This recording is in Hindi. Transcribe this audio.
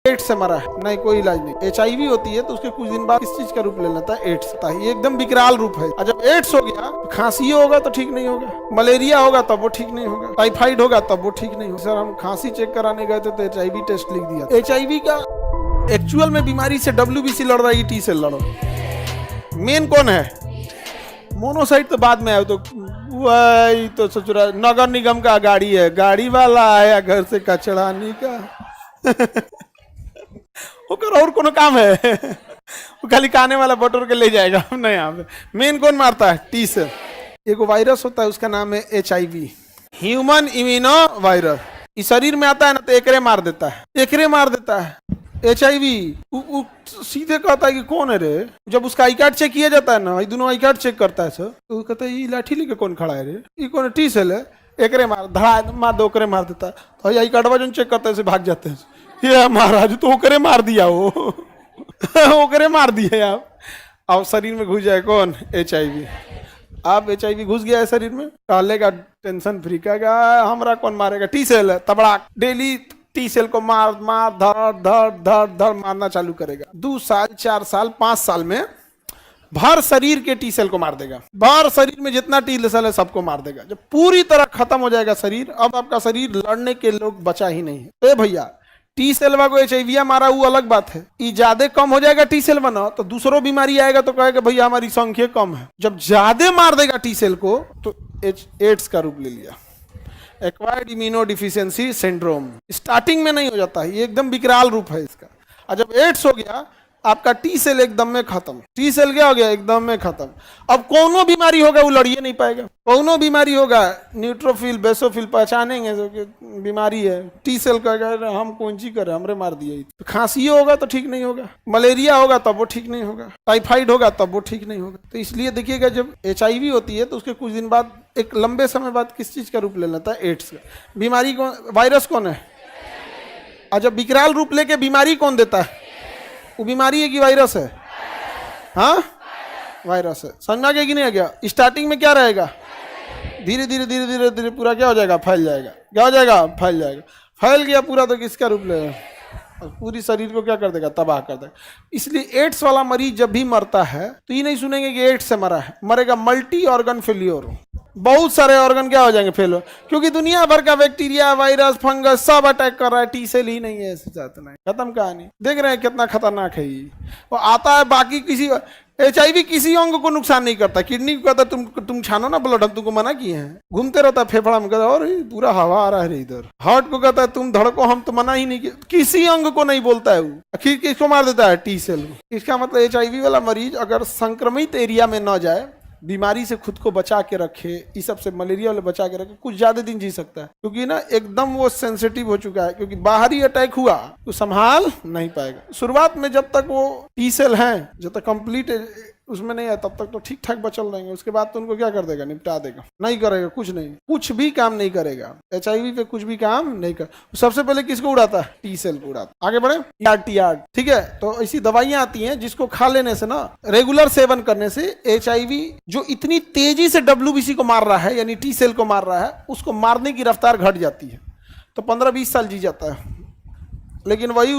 एड्स से मरा है, नहीं कोई इलाज नहीं। HIV होती है तो उसके कुछ दिन बाद किस चीज का रूप ले लेता है? एड्स होता है। ये एकदम विकराल रूप है। और जब एड्स हो गया, खांसी होगा तो ठीक नहीं होगा, मलेरिया होगा तब वो ठीक नहीं होगा, टाइफाइड होगा तब वो ठीक नहीं होगा। सर हम खांसी चेक कराने गए थे तो HIV टेस्ट लिख दिया। HIV का एक्चुअल में बीमारी से WBC लड़ रहा है, T सेल लड़ रहा है। मेन कौन है? मोनोसाइट तो बाद में आया, तो वही तो ससुरा नगर निगम का गाड़ी है, गाड़ी वाला आया घर से कचड़ा निकाल ओकर और कोनो काम है वो खाली खाने वाला बटोर के ले जाएगा नहीं। यहाँ पे मेन कौन मारता है? T cell. एक वायरस होता है, उसका नाम है HIV, ह्यूमन इम्यूनो वायरस। इस शरीर में आता है ना तो एकरे मार देता है, एकरे मार देता है। HIV सीधे कहता है कि कौन है रे? जब उसका आई कार्ड चेक किया जाता है ना, ये दोनों आई कार्ड चेक करता है सर, तो कहता है ये लाठी लेके कौन खड़ा है रे? ये कौन है? T सेल है। एकरे मार, धड़ा मार दो, ओकरे मार देता है। तो आई कार्डवा जो चेक करता है से भाग जाते हैं। ये महाराज तो ओकरे मार दिया वो ओकरे मार दिया आप। अब शरीर में घुस जाए कौन? HIV। आप HIV घुस गया है शरीर में, टहलेगा टेंशन फ्री, कहेगा हमरा कौन मारेगा? T सेल है, तबड़ा डेली T सेल को मार मार धड़ धड़ धड़ धड़ मारना चालू करेगा। 2 साल 4 साल 5 साल में भर शरीर के T सेल को मार देगा। भर शरीर में जितना T सेल है सबको मार देगा। जब पूरी तरह खत्म हो जाएगा शरीर, अब आपका शरीर लड़ने के लोग बचा ही नहीं है। भैया T सेलवा को HIV मारा वो अलग बात है, ये ज्यादा कम हो जाएगा T सेल बना तो दूसरों बीमारी आएगा तो कहेगा भैया हमारी संख्या कम है। जब ज्यादा मार देगा T सेल को तो एड्स का रूप ले लिया, acquired immuno deficiency syndrome. Starting में नहीं हो जाता है, ये एकदम विकराल रूप है इसका। और जब एड्स हो गया आपका T सेल एकदम में खत्म। T सेल क्या हो गया? एकदम में खत्म। अब कोनो बीमारी होगा वो लड़िए नहीं पाएगा। कोनो बीमारी होगा, न्यूट्रोफिल बेसोफिल पहचानेंगे जो कि बीमारी है। T सेल कहेगा हम कौन सी करें, हमरे मार दिए। तो खांसी होगा तो ठीक नहीं होगा, मलेरिया होगा तब वो ठीक नहीं होगा, टाइफाइड होगा तब वो ठीक नहीं होगा। तो इसलिए देखिएगा जब HIV होती है तो उसके कुछ दिन बाद, एक लंबे समय बाद किस चीज का रूप ले लेता है? एड्स का। बीमारी कौन? वायरस कौन है? और जब विकराल रूप लेके बीमारी कौन देता है? वो बीमारी है कि वायरस है? हाँ वायरस है। समझ में आ गया कि नहीं आ गया? स्टार्टिंग में क्या रहेगा? धीरे धीरे धीरे धीरे धीरे पूरा क्या हो जाएगा? फैल जाएगा। क्या हो जाएगा? फैल जाएगा। फैल गया पूरा तो किसका रूप लेगा? और पूरी शरीर को क्या कर देगा? तबाह कर देगा। इसलिए एड्स वाला मरीज जब भी मरता है तो ये नहीं सुनेंगे कि एड्स से मरा है, मरेगा मल्टी ऑर्गन फेल्योर। बहुत सारे ऑर्गन क्या हो जाएंगे? फेल हो, क्योंकि दुनिया भर का बैक्टीरिया वायरस फंगस सब अटैक कर रहा है, T सेल ही नहीं है। ऐसे चाहते नहीं, खत्म कहानी। देख रहे हैं कितना खतरनाक है ये। वो आता है बाकी किसी HIV किसी अंग को नुकसान नहीं करता। किडनी को कहता तुम छानो ना ब्लड, हम तुमको मना किए हैं। घूमते रहता है फेफड़ा में, कहता और पूरा हवा आ रहा है इधर। हार्ट को कहता है तुम धड़को, हम तो मना ही नहीं किया। किसी अंग को नहीं बोलता है वो। आखिर किसको मार देता है? T सेल को। इसका मतलब HIV वाला मरीज अगर संक्रमित एरिया में न जाए, बीमारी से खुद को बचा के रखे, इस सब से मलेरिया वाले बचा के रखे, कुछ ज्यादा दिन जी सकता है। क्योंकि ना एकदम वो सेंसिटिव हो चुका है, क्योंकि बाहरी अटैक हुआ तो संभाल नहीं पाएगा। शुरुआत में जब तक वो T सेल हैं, जब तक कंप्लीट उसमें नहीं है तब तक तो ठीक ठाक बचल रहेंगे। उसके बाद तो उनको क्या कर देगा? निपटा देगा। नहीं करेगा, कुछ नहीं, कुछ भी काम नहीं करेगा। HIV पे कुछ भी काम नहीं कर। सबसे पहले किसको उड़ाता है? T सेल को उड़ाता। आगे बढ़े। यार्ड, ठीक है। तो ऐसी दवाइयां आती हैं जिसको खा लेने से ना, रेगुलर सेवन करने से HIV जो इतनी तेजी से WBC को मार रहा है, यानी T सेल को मार रहा है, उसको मारने की रफ्तार घट जाती है। तो 15-20 साल जी जाता है। लेकिन वही